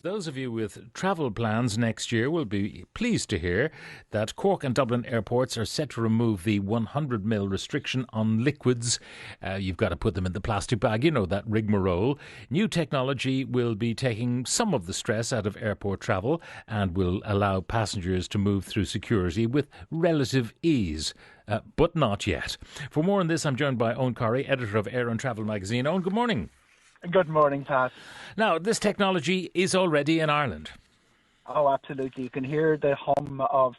Those of you with travel plans next year will be pleased to hear that Cork and Dublin airports are set to remove the 100ml restriction on liquids. You've got to put them in the plastic bag, you know, that rigmarole. New technology will be taking some of the stress out of airport travel and will allow passengers to move through security with relative ease. But not yet. For more on this, I'm joined by Eoghan Corry, editor of Air and Travel magazine. Eoghan, good morning. Good morning, Pat. Now, this technology is already in Ireland. Oh, absolutely. You can hear the hum of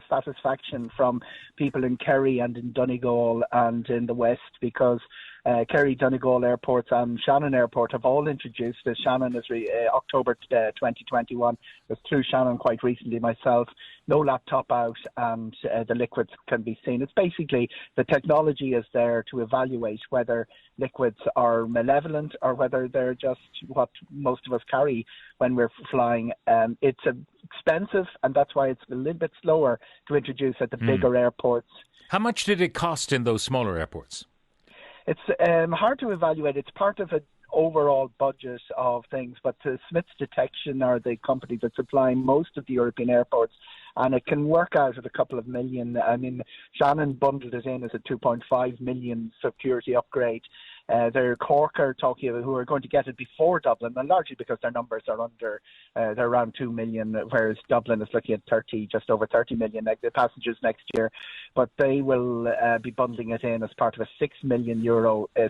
satisfaction from people in Kerry and in Donegal and in the West, because Kerry, Donegal airports and Shannon Airport have all introduced this. Shannon is October 2021. I was through Shannon quite recently myself. No laptop out, and the liquids can be seen. It's basically the technology is there to evaluate whether liquids are malevolent or whether they're just what most of us carry when we're flying. It's expensive, and that's why it's a little bit slower to introduce at the bigger airports. How much did it cost in those smaller airports? It's hard to evaluate. It's part of an overall budget of things, but Smiths Detection are the company that's supplying most of the European airports, and it can work out at a couple of million. I mean, Shannon bundled it in as a 2.5 million security upgrade. Their Cork are talking about who are going to get it before Dublin, and largely because their numbers are under, they're around 2 million, whereas Dublin is looking at just over 30 million passengers next year. But they will be bundling it in as part of a €6 million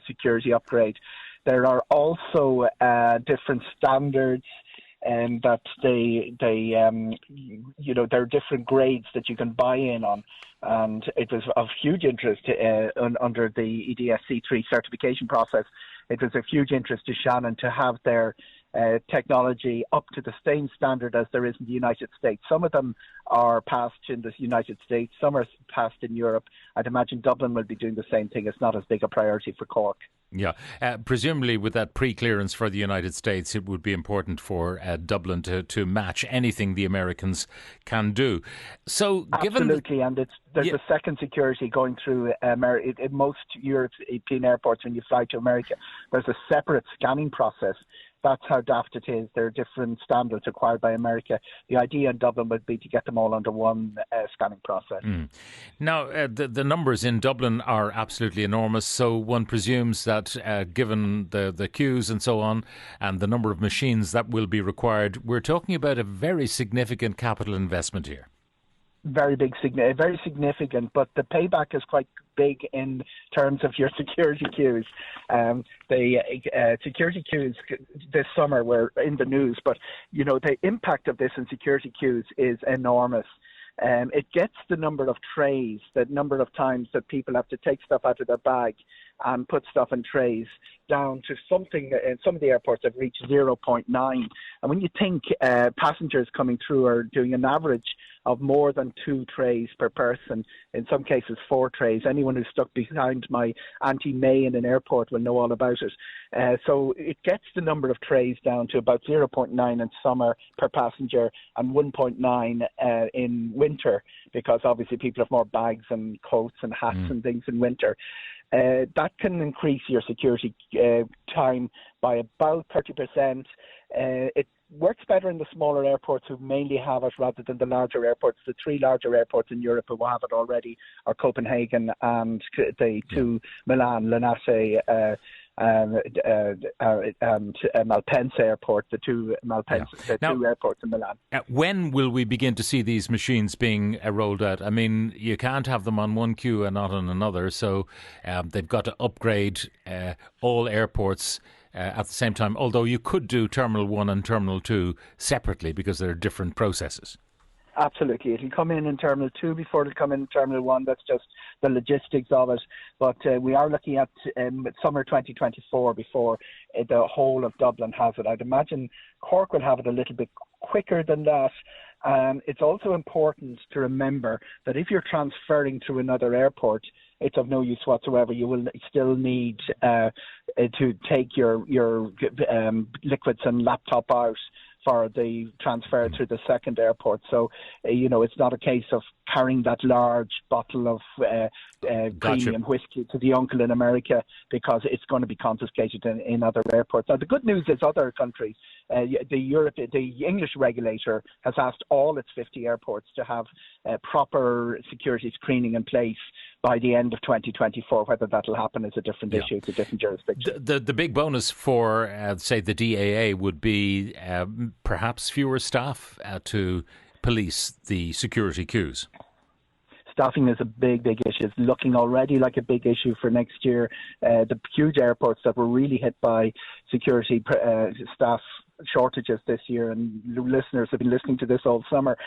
security upgrade. There are also different standards, and that there are different grades that you can buy in on, and it was of huge interest under the EDS-C3 certification process. It was of huge interest to Shannon to have their technology up to the same standard as there is in the United States. Some of them are passed in the United States, some are passed in Europe. I'd imagine Dublin will be doing the same thing. It's not as big a priority for Cork. Yeah, presumably with that pre-clearance for the United States, it would be important for Dublin to match anything the Americans can do. So, absolutely, and there's a second security going through in most European airports when you fly to America. There's a separate scanning process. That's how daft it is. There are different standards required by America. The idea in Dublin would be to get them all under one scanning process. Now, the numbers in Dublin are absolutely enormous, so one presumes that given the queues and so on, and the number of machines that will be required, we're talking about a very significant capital investment here. Very significant, but the payback is quite big in terms of your security queues. The security queues this summer were in the news, but the impact of this in security queues is enormous. It gets the number of trays, the number of times that people have to take stuff out of their bag and put stuff in trays down to something. Some of the airports have reached 0.9. And when you think passengers coming through are doing an average of more than 2 trays per person, in some cases 4 trays. Anyone who's stuck behind my Auntie May in an airport will know all about it. So it gets the number of trays down to about 0.9 in summer per passenger and 1.9 in winter, because obviously people have more bags and coats and hats and things in winter. That can increase your security time by about 30%. It works better in the smaller airports who mainly have it rather than the larger airports. The 3 larger airports in Europe who have it already are Copenhagen and the 2 Milan, Linate and Malpensa Airport, the 2 Malpensa, two airports in Milan. When will we begin to see these machines being rolled out? I mean, you can't have them on one queue and not on another, so they've got to upgrade all airports at the same time, although you could do Terminal 1 and Terminal 2 separately because they're different processes. Absolutely. It'll come in Terminal 2 before it'll come in Terminal 1. That's just the logistics of it. But we are looking at summer 2024 before the whole of Dublin has it. I'd imagine Cork will have it a little bit quicker than that. It's also important to remember that if you're transferring to another airport, it's of no use whatsoever. You will still need to take your liquids and laptop out for the transfer to the second airport. So, it's not a case of carrying that large bottle of premium whiskey to the uncle in America, because it's going to be confiscated in other airports. Now, the good news is other countries, the English regulator has asked all its 50 airports to have proper security screening in place by the end of 2024. Whether that'll happen is a different issue. It's a different jurisdiction. The big bonus for, say, the DAA would be perhaps fewer staff to police the security queues. Staffing is a big issue. It's looking already like a big issue for next year. The huge airports that were really hit by security staff shortages this year, and listeners have been listening to this all summer,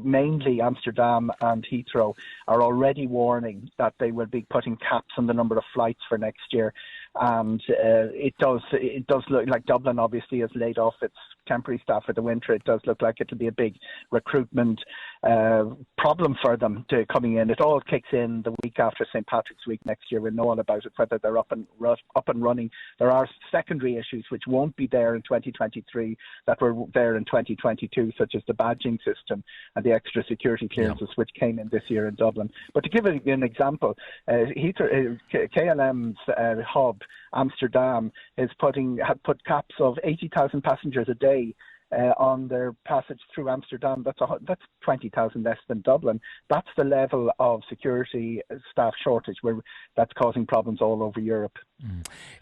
mainly Amsterdam and Heathrow are already warning that they will be putting caps on the number of flights for next year. And it does look like Dublin obviously has laid off its temporary staff for the winter. It does look like it'll be a big recruitment problem for them coming in. It all kicks in the week after St. Patrick's Week next year. We'll know all about it, whether they're up and running. There are secondary issues which won't be there in 2023 that were there in 2022, such as the badging system and the extra security clearances which came in this year in Dublin. But to give an example, KLM's hub, Amsterdam, had put caps of 80,000 passengers a day on their passage through Amsterdam. That's 20,000 less than Dublin. That's the level of security staff shortage that's causing problems all over Europe.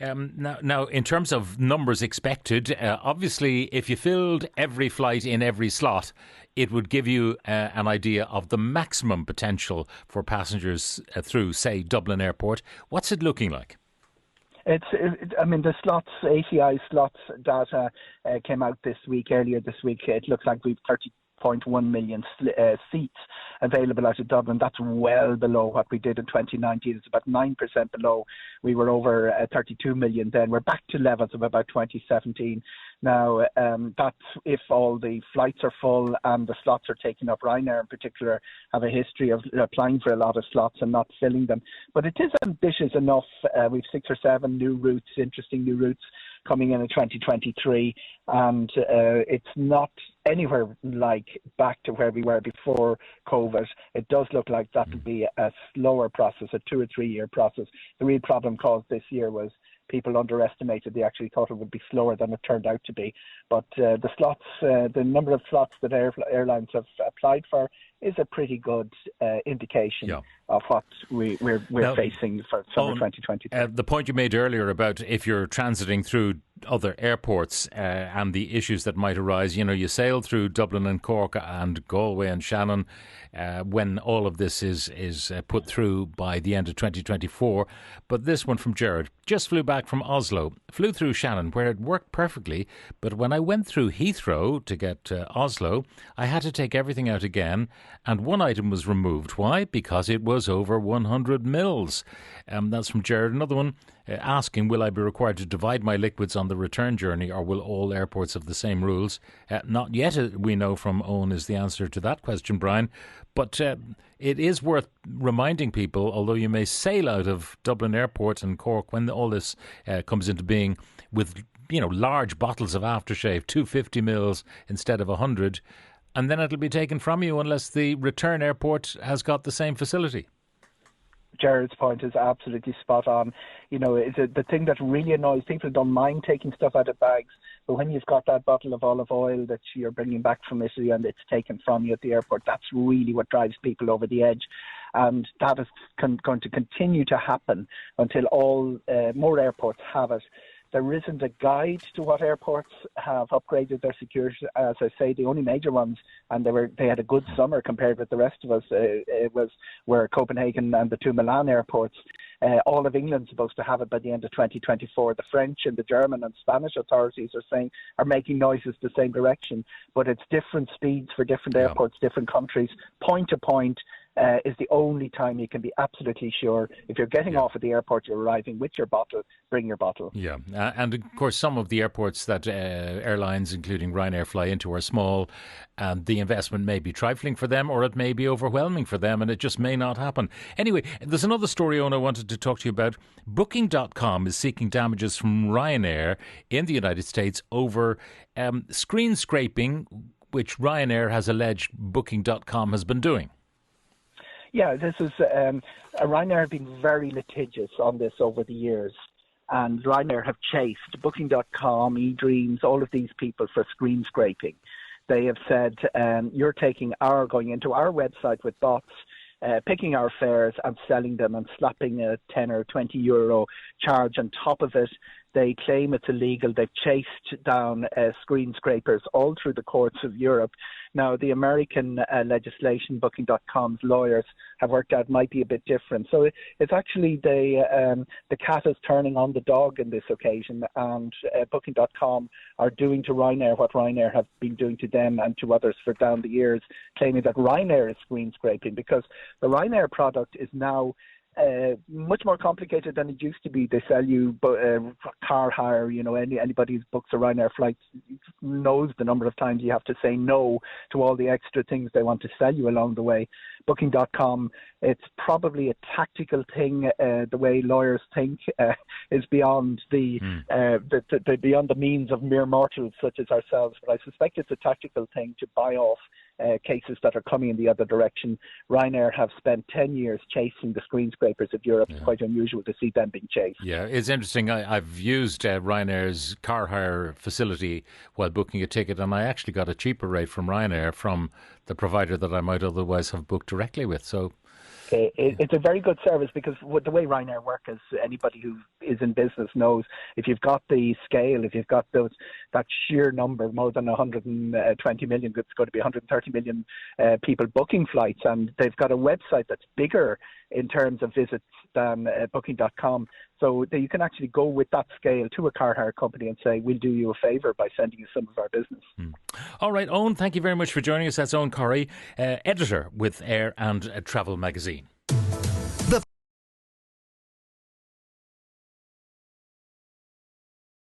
Now, in terms of numbers expected, obviously, if you filled every flight in every slot, it would give you an idea of the maximum potential for passengers through, say, Dublin Airport. What's it looking like? The slots, ACI slots data came out earlier this week. It looks like we've 30.1 million seats available out of Dublin. That's well below what we did in 2019. It's about 9% below. We were over 32 million then. We're back to levels of about 2017. Now, that's if all the flights are full and the slots are taken up. Ryanair in particular have a history of applying for a lot of slots and not filling them. But it is ambitious enough. We've 6 or 7 new routes, interesting new routes coming in 2023, and it's not anywhere like back to where we were before COVID. It does look like that will be a slower process, a 2 or 3 year process. The real problem caused this year was people underestimated. They actually thought it would be slower than it turned out to be. But the slots, the number of slots that airlines have applied for is a pretty good indication of what we're facing for summer 2020. The point you made earlier about if you're transiting through other airports and the issues that might arise, you sail through Dublin and Cork and Galway and Shannon when all of this is put through by the end of 2024. But this one from Gerard just flew back from Oslo, flew through Shannon where it worked perfectly, but when I went through Heathrow to get to Oslo, I had to take everything out again, and one item was removed. Why? Because it was over 100 mils. That's from Gerard. Another one asking, will I be required to divide my liquids on the return journey, or will all airports have the same rules? Not yet, we know from Eoghan is the answer to that question, Brian. But it is worth reminding people, although you may sail out of Dublin Airport and Cork when all this comes into being with large bottles of aftershave, 250 mils instead of 100, and then it'll be taken from you unless the return airport has got the same facility. Jared's point is absolutely spot on. The thing that really annoys people, don't mind taking stuff out of bags, but when you've got that bottle of olive oil that you're bringing back from Italy and it's taken from you at the airport, that's really what drives people over the edge. And that is going to continue to happen until all more airports have it. There isn't a guide to what airports have upgraded their security. As I say, the only major ones, and they had a good summer compared with the rest of us, were Copenhagen and the 2 Milan airports. All of England's supposed to have it by the end of 2024. The French and the German and Spanish authorities are making noises the same direction, but it's different speeds for different airports, different countries. Point to point is the only time you can be absolutely sure. If you're getting off at the airport, you're arriving with your bottle, bring your bottle. Yeah, and of course some of the airports that airlines, including Ryanair, fly into are small, and the investment may be trifling for them, or it may be overwhelming for them, and it just may not happen. Anyway, there's another story, Eoghan, I wanted to talk to you about. Booking.com is seeking damages from Ryanair in the United States over screen scraping, which Ryanair has alleged Booking.com has been doing. Yeah, this is Ryanair have been very litigious on this over the years, and Ryanair have chased Booking.com, eDreams, all of these people for screen scraping. They have said, you're going into our website with bots, picking our fares and selling them and slapping a 10 or 20 euro charge on top of it. They claim it's illegal. They've chased down screen scrapers all through the courts of Europe. Now, the American legislation, Booking.com's lawyers have worked out might be a bit different. So it's actually the cat is turning on the dog in this occasion, and Booking.com are doing to Ryanair what Ryanair have been doing to them and to others for down the years, claiming that Ryanair is screen scraping, because the Ryanair product is now much more complicated than it used to be. They sell you car hire. Anybody who books a Ryanair flight knows the number of times you have to say no to all the extra things they want to sell you along the way. Booking.com, it's probably a tactical thing. The way lawyers think is beyond beyond the means of mere mortals such as ourselves. But I suspect it's a tactical thing to buy off cases that are coming in the other direction. Ryanair have spent 10 years chasing the screen scrapers of Europe. It's quite unusual to see them being chased. Yeah, it's interesting. I've used Ryanair's car hire facility while booking a ticket, and I actually got a cheaper rate from Ryanair from the provider that I might otherwise have booked directly with. So it's a very good service, because the way Ryanair work, as anybody who is in business knows, if you've got the scale, if you've got that sheer number, more than 120 million, it's going to be 130 million people booking flights, and they've got a website that's bigger in terms of visits than Booking.com. So you can actually go with that scale to a car hire company and say, we'll do you a favour by sending you some of our business. All right, Eoghan, thank you very much for joining us. That's Eoghan Corry, editor with Air and Travel magazine.